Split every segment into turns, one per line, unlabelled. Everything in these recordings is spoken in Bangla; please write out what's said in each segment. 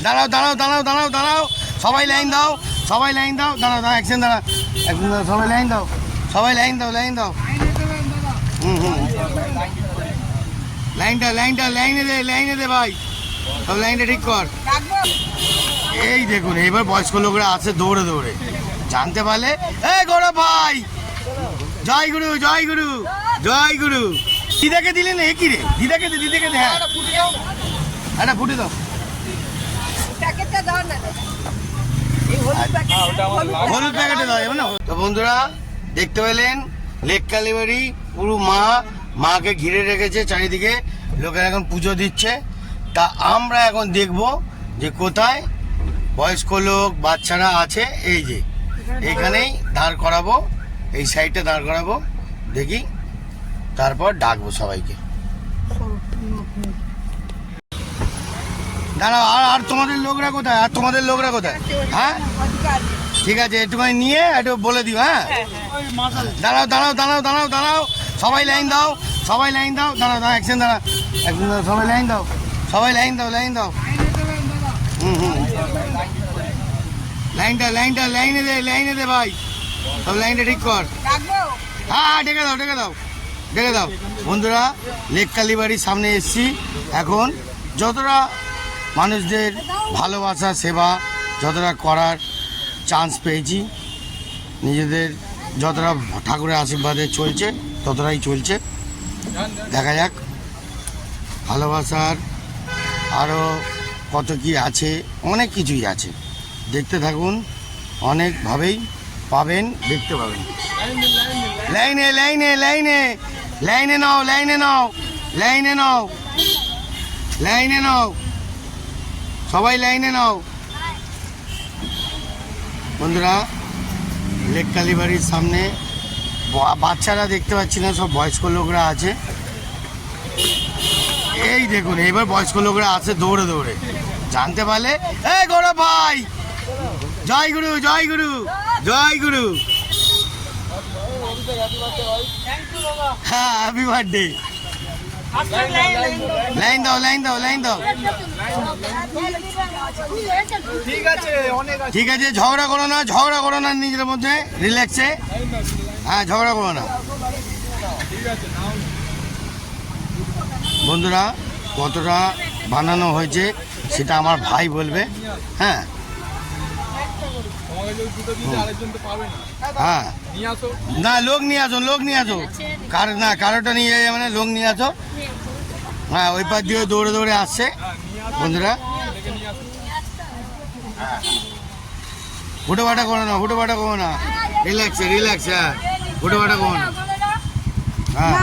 দাঁড়াও দাঁড়াও দাঁড়াও দাঁড়াও দাঁড়াও, সবাই লাইন দাও, সবাই লাইন দাও, দাঁড়াও দাঁড়াও, একজন দাঁড়া, একজন দাঁড়া, সবাই লাইন দাও, সবাই লাইন দাও, লাইন দাও। লাইনটা লাইনটা লাইনে দে ভাই, সব লাইনটা ঠিক কর। এই দেখুন এবার বয়স্ক লোকরা আছে দৌড়ে দৌড়ে, জানতে পারলে এ গৌরব ভাই, জয় গুরু জয় গুরু জয় গুরু। দিদাকে দিলেন এ কি রে, দিদাকে দে, দিদাকে দে, হ্যাঁ একটা ফুটে দাও, হলুদ প্যাকেটে দাও না। তো বন্ধুরা দেখতে পেলেন লেক কালীবাড়ি পুরো মাকে ঘিরে রেখেছে, চারিদিকে লোকেরা এখন পুজো দিচ্ছে। তা আমরা এখন দেখব যে কোথায় বয়স্ক লোক বাচ্চারা আছে, এই যে এখানেই দাঁড় করাবো, এই সাইডটা দাঁড় করাবো, দেখি তারপর ডাকবো সবাইকে। দাঁড়াও, আর তোমাদের লোকরা কোথায়, আর তোমাদের লোকরা কোথায়? হ্যাঁ ঠিক আছে, একটুখানি নিয়ে একটু বলে দিও। হ্যাঁ দাঁড়াও দাঁড়াও দাঁড়াও দাঁড়াও দাঁড়াও, সবাই লাইন দাও, সবাই লাইন দাও, দাঁড়াও দাঁড়াও, একজন দাঁড়া, একজন দাঁড়া, সবাই লাইন দাও, সবাই লাইন দাও, লাইন দাও। লাইনটা লাইনটা লাইনে দে ভাই, সব লাইনটা ঠিক কর। হ্যাঁ ডেকে দাও ডেকে দাও ডেকে দাও। বন্ধুরা লেক কালীবাড়ির সামনে এসছি, এখন যতটা মানুষদের ভালোবাসা সেবা যতটা করার চান্স পেয়েছি, নিজেদের যতটা ঠাকুরের আশীর্বাদে চলছে ততটাই চলছে। দেখা যাক ভালোবাসার আরও কত কি আছে, অনেক কিছুই আছে, দেখতে থাকুন, অনেকভাবেই পাবেন, দেখতে পাবেন। লাইনে লাইনে লাইনে লাইনে নাও, লাইনে নাও, লাইনে নাও, লাইনে নাও, সবাই লাইনে নাও। বন্ধুরা লেক কালীবাড়ির সামনে বাচ্চারা দেখতে পাচ্ছি না, সব বয়স্ক লোকরা আছে। এই দেখুন এবার বয়স্ক লোকরা আছে দৌড়ে দৌড়ে, জানতে পারলে এ গৌরব ভাই, জয় গুরু জয় গুরু জয় গুরু। হ্যাঁ হ্যাপি বার্থডে। লাইন দাও লাইন দাও লাইন দাও, ঠিক আছে, ঝগড়া করো না, ঝগড়া করো না, নিজের মধ্যে রিল্যাক্সে, হ্যাঁ ঝগড়া করো না। বন্ধুরা কতটা বানানো হয়েছে সেটা আমার ভাই বলবে। হ্যাঁ হ্যাঁ না, লোক নিয়ে আসো, লোক নিয়ে আসো, না কারোটা নিয়ে যাবে মানে লোক নিয়ে আসো। হ্যাঁ ওই পাশ দিয়ে দৌড়ে দৌড়ে আসছে বন্ধুরা। হুটো বাটা করো না, হুটো বাটা করো না, রিল্যাক্সে রিল্যাক্সে, হ্যাঁ হুটো বাটা করো না। হ্যাঁ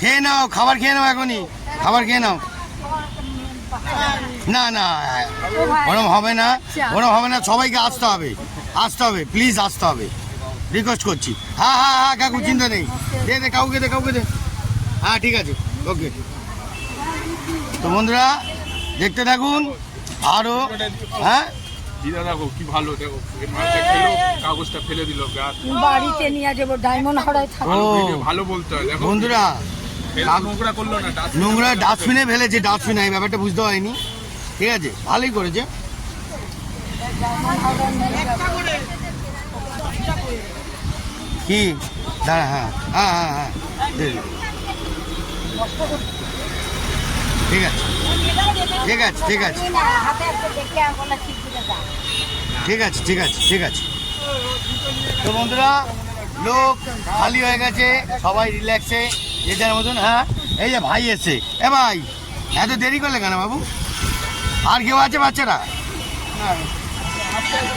খেয়ে নাও, খাবার খেয়ে নাও, এখনই খাবার খেয়ে নাও। না না ওরম হবে না, ওরম হবে না, সবাইকে আসতে হবে, আসতে হবে, প্লিজ আসতে হবে, রিকোয়েস্ট করছি। হ্যাঁ হ্যাঁ হ্যাঁ কাকু চিন্তা নেই, দে দে কাউকে দে, কাউকে দে, হ্যাঁ ঠিক আছে ওকে। তো বন্ধুরা দেখতে থাকুন আরও। হ্যাঁ
দিদা দেখো কি ভালো, দেখো কাগজটা ফেলে দিল,
বাড়িতে নিয়ে যাবো, ডায়মন্ড হারায় থাকো,
ভালো বলতে হয়। দেখো
বন্ধুরা
নোংরা করলো না,
নোংরা ডাস্টবিনে ফেলেছে, ডাস্টবিনে, এই ব্যাপারটা বুঝতে হয়নি, ঠিক আছে ভালোই করেছে। কি দাঁড়া, হ্যাঁ হ্যাঁ হ্যাঁ হ্যাঁ ঠিক আছে ঠিক আছে ঠিক আছে ঠিক আছে ঠিক আছে ঠিক আছে। তো বন্ধুরা লোক খালি হয়ে গেছে, সবাই রিল্যাক্সে যে যার মতন। হ্যাঁ এই যে ভাই এসছে, এ ভাই এত দেরি করলে কেন বাবু? আর কেউ আছে বাচ্চারা?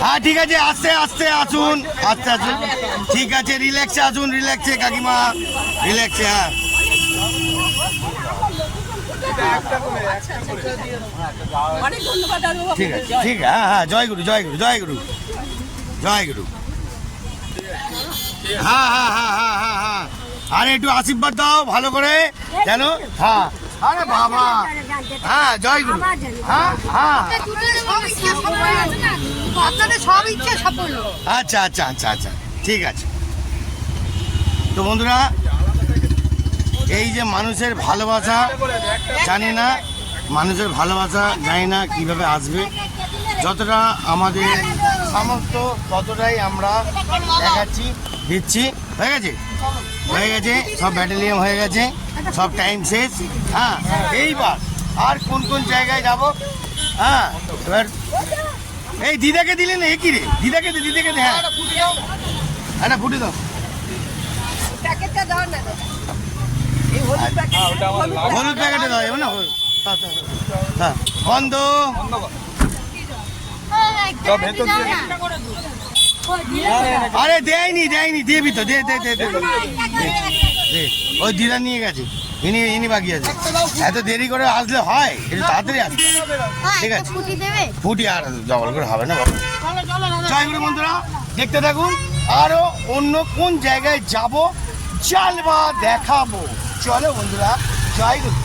হ্যাঁ ঠিক আছে, আস্তে আস্তে আসুন, আস্তে আসুন, ঠিক আছে রিল্যাক্সে আসুন, রিল্যাক্সে কাকিমা, রিল্যাক্সে। হ্যাঁ ঠিক আছে ঠিক, হ্যাঁ হ্যাঁ জয় গুরু জয় গুরু জয় গুরু জয় গুরু। হ্যাঁ হ্যাঁ হ্যাঁ হ্যাঁ হ্যাঁ হ্যাঁ, আরে একটু আশীর্বাদ দাও ভালো করে যেন। হ্যাঁ আরে বাবা, হ্যাঁ জয় গুরু। হ্যাঁ হ্যাঁ আচ্ছা আচ্ছা আচ্ছা আচ্ছা ঠিক আছে। তো বন্ধুরা এই যে মানুষের ভালোবাসা জানি না, মানুষের ভালোবাসা জানি না কীভাবে আসবে। যতটা আমাদের সামর্থ্য ততটাই আমরা দেখাচ্ছি, দিচ্ছি। হয়ে গেছে, হয়ে গেছে, সব ব্যাটালিয়ন হয়ে গেছে, সব টাইম শেষ। হ্যাঁ, এইবার আর কোন কোন জায়গায় যাব? হ্যাঁ, এবার এই দিদাকে দিলে না, একই রে, দিদাকে দে, দিদাকে দে। হ্যাঁ, একটা ফুটে দাও। হলুদ প্যাকেটে দাও, যাবে না? হ্যাঁ, বন্ধ। আরে দেয়নি, দেয়নি, দেবি তো, দে দে দে দে দে। ওই দিদা নিয়ে গেছে, ইনি বাকি আছে। এত দেরি করে আসলে হয়? একটু তাড়াতাড়ি আসবে, ঠিক আছে? ফুটি আর জবল করে হবে না বাবা। জয় গুরু বন্ধুরা, দেখতে থাকুন। আরো অন্য কোন জায়গায় যাব, চালবা দেখাবো। চলো বন্ধুরা, জয় গুরু।